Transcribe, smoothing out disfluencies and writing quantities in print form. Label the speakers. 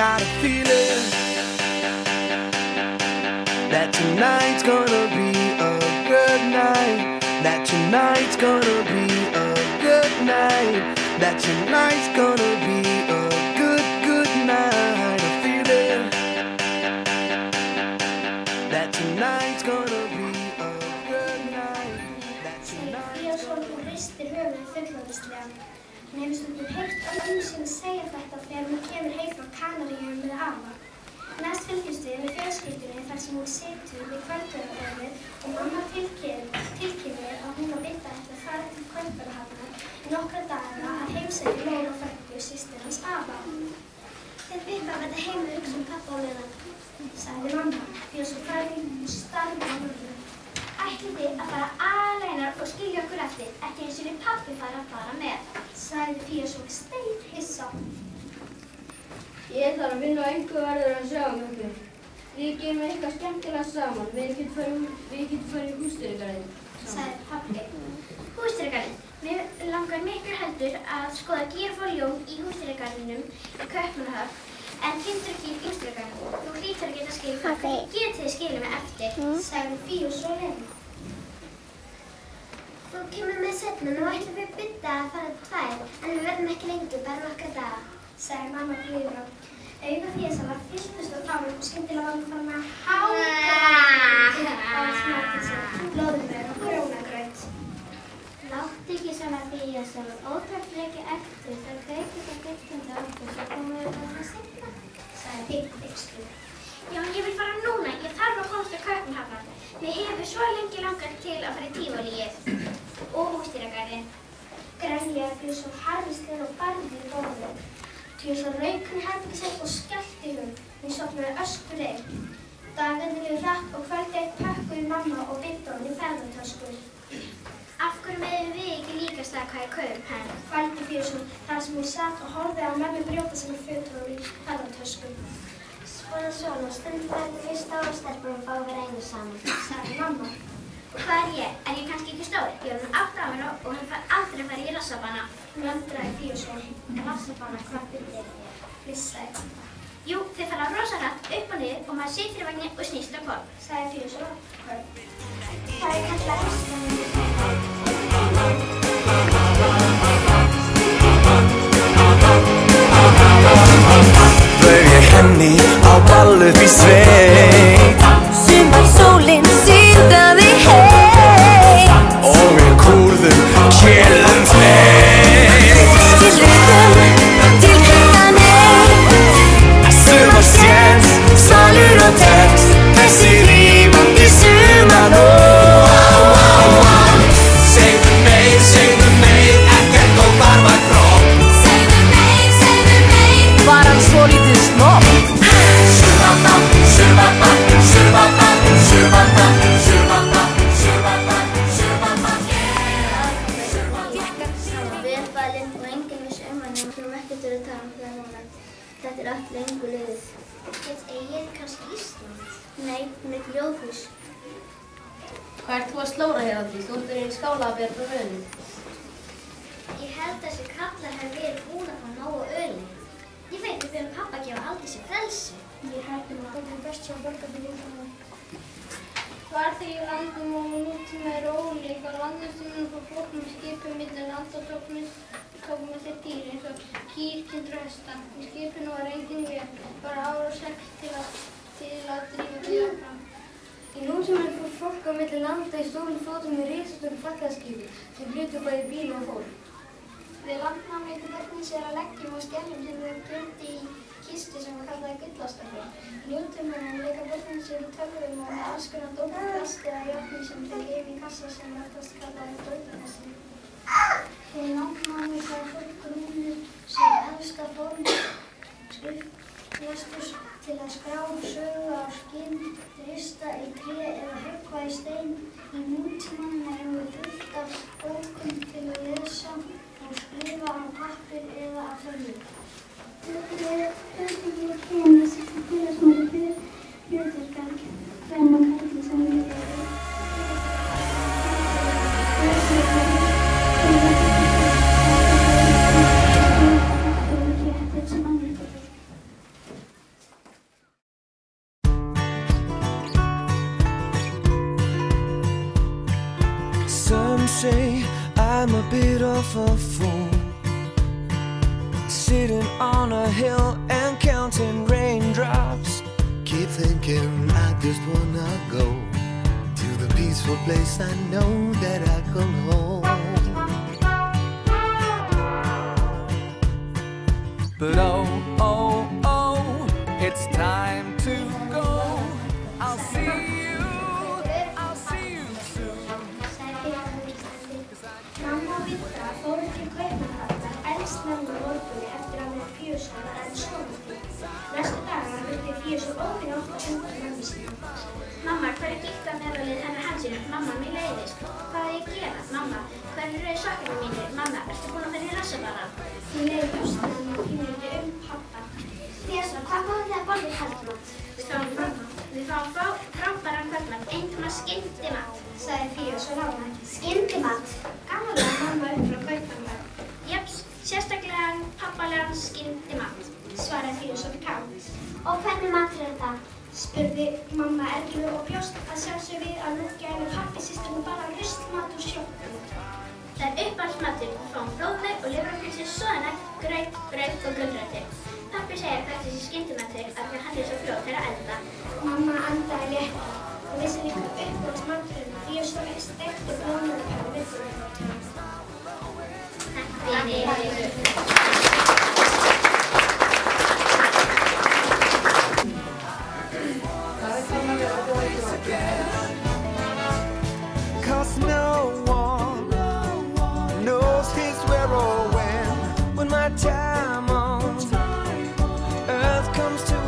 Speaker 1: got a feeling that tonight's gonna be a good night. That tonight's gonna be a good night. That tonight's gonna be a good night. A feeling that tonight's gonna be a good night. That tonight's gonna be.
Speaker 2: Hún ristir höfuðið fullorðislega. Hún hefur stundum heyrt ömmu sína segja þetta þegar hún kemur heim frá Kanaríeyjum með afa. Næst fylgjumst við með fjölskyldunni þar sem hún situr við kvöldverðarborðið og mamma tilkynnir að hún og Bidda ætla að fara til Kaupmannahafnar í nokkra daga að heimsækja Lóru og frænku, systur hans afa. Þegar Bidda verður heima að hugsa pabba og meðan, sagði mamma, því að svo farið og starði á mömmu. Ætlið þið að fara aleinar og skilja okkur eftir, ekki eins og við pabbi fara að fara með, sagði Fíasól steinhissa.
Speaker 3: Ég þarf að vinna og einhver verður að sjá okkur. Við gerum eitthvað skemmtilega saman. Við getum farið í húsdýragarðinn saman,
Speaker 2: sagði pabbi. Húsdýragarðinn. Mér langar miklu heldur að skoða Gíraffa og ljón í húsdýragarðinum í Kaupmannahöfn. En finnstu ekki í húsdýragarðinum? Þú hlýtur að geta skilið hvað þið getið skilið mig eftir, sagði Fíasól. Þú kemur með seinna, nú ætlum við Bidda að fara tvær, en við verðum ekki lengur, bara nokkra daga, sagði mamma blíðlega. Auga Fíasólar fylltust af tárum og skyndilega var hún farin að hágráta af smáttins, blóðmör og grjónagraut. Láttu ekki svona Fíasól, ótrúlega ekki eftir, það greipir það byrjandi á okkur, svo komum við bara seinna, sagði Bidda ykskluð. Já, ég vil fara núna, ég þarf að komast til Kaupmannahafnar. Mér hefur svo lengi langað til að fara í Tívolíið og húsdýragarðinn. Grænlega Fíasól harðist þegar og barði í borðið. Fíasól rauk hann í herbergið sitt og skellti hún. Hún sofnaði öskureið. Dagarnir liðu hratt og kvöldið eitt pökkuðu mamma og Bidda honum í ferðatöskur. Af hverju megum við ekki líka staða hvað ég kaup henn? Kvældi Fíasól þar sem hún satt og horfði á mömmu brjóta saman fötunum í ferðatöskum. Svona, stundum verður við stóra stelpur og fá að vera einu saman, sagði mamma. Og hvað er ég? Er ég kannski ekki stór? Ég er 8 ára og hann fær aldrei að fara í rassabana. Möldraði Fíasól. Rassabana, hvað byrðir þér? Flissaði pappa. Jú, þið fara rosa hratt upp og niður og maður situr í vagni og snýst á hvolf, sagði Fíasól. Það er kallað rassabana.
Speaker 1: Bauð ég henni á ball upp í sveit.
Speaker 4: Sumarsólin syndaði heim
Speaker 1: Og við kúrðum kélum fleyt.
Speaker 4: Til hlutum, til hlutanei.
Speaker 1: Sumarsjens, svalur og text, þessi rífandi sumarnótt. Segðu meir, ekkert og varma kropp.
Speaker 4: Segðu meir, var hann svolítið snopp?
Speaker 1: Survata, survata, survata, survata, survata, survata, survata,
Speaker 2: Við erum valin og enginn vissi hann og þurfum ekkert að tala þegar núna. Þetta er allt lengur liðið. Heit eigið kannski Ísland? Nei, hún er ljóðhús.
Speaker 3: Hvað ert þú að slóra hér á því? Þú ert í skála að bera frá öllu.
Speaker 2: Ég held að þessi kallar hefur verið búin að fá nógu öli. Ég veit við byrjum pappa að gefa aldrei sér frelsi. Ég held að það er best að borga því líka.
Speaker 3: Var því í landum og nútíma er ólík og landnastundum fór fólk með skipum milli landa og tók með sér dýr eins og kýr, kindur og hesta. Í skipinu var engin vél, bara ár og segl til að drífa því áfram.
Speaker 5: Í nútímanum fór fólk á milli landa í stórum fótum með risastóru farþegaskipi sem flutu bæði bíl og fólk.
Speaker 2: Við landnámu eitthvað börnin sér að leggjum og skelljum sem þau gemdi í kistu sem var kallaði gullástarfi. Í nútímanum leika börnin sér í tölvum og með alls konar dót, plast eða járni sem þau gefa í kassa sem oftast kallaði dótakassi. Í landnámu fær fólk rúnir sem elska form, skriftlestur til að skrá sögu á skinn, rista í tré eða höggva í stein. Í nútímanum erum við fullt af bókum til að lesa og skrifa á pappír eða á tölvu. Þetta er auðvitað og kynna sem félagsmáli hlutverkar kvenna og karla sem við erum.
Speaker 1: Some say I'm a bit of a fool, sitting on a hill and counting raindrops. Keep thinking I just wanna go to the peaceful place I know that I come home. But oh, oh, oh, it's time to go. I'll see you soon.
Speaker 2: Mamma og Vidda fóru til Kaupmannahafnar eldsnemma morgunni eftir að vera Fíusson var enn sofandi. Næstu daga hugdi Fíusson óvenju oft á undan mömmu sinni.
Speaker 6: Mamma, hver er gíkkameðalið hennar Hansínu? Mamma, mér leiðist. Hvað er ég að gera? Mamma, hver er rauð sokkar mínir? Mamma, ertu búin að vera í rassabaran?
Speaker 2: Hún leiðist mamma pínlítið pappa. Fíusson, hvað fáið þið að borða í kvöldmat?
Speaker 6: Við fáum frábæran kvöldmat, einhverjum skyndimat,
Speaker 2: Sagði Fíusson ánægð. Skyndimat? Gamanlega mamma upp frá Kaupmannahöfn.
Speaker 6: Japs, sérstaklega pappalegan skyndimat,
Speaker 2: Svaraði Fíusson kátt. Og hvernig matur er þetta? Spurði mamma Erlu og bjóst að sjálfsögðu við að nú gæfi pabbi systurinn bara ruslmat úr sjoppunni.
Speaker 6: Það er uppáhaldsmatur, við fáum blóðmeg og lifrarpylsu, soðanegg, graut, brauð og gulrætur. Pabbi segir hvað þessi skyndimatur af því að hann er svo fljótur að elda.
Speaker 2: Mamma andaði léttar og vissi líka uppáhaldsmaturinn Fíusson er steiktur blóðmegg og viðbúinn.
Speaker 6: Takk fyrir.
Speaker 1: Cause no one knows his where or when my time on earth comes to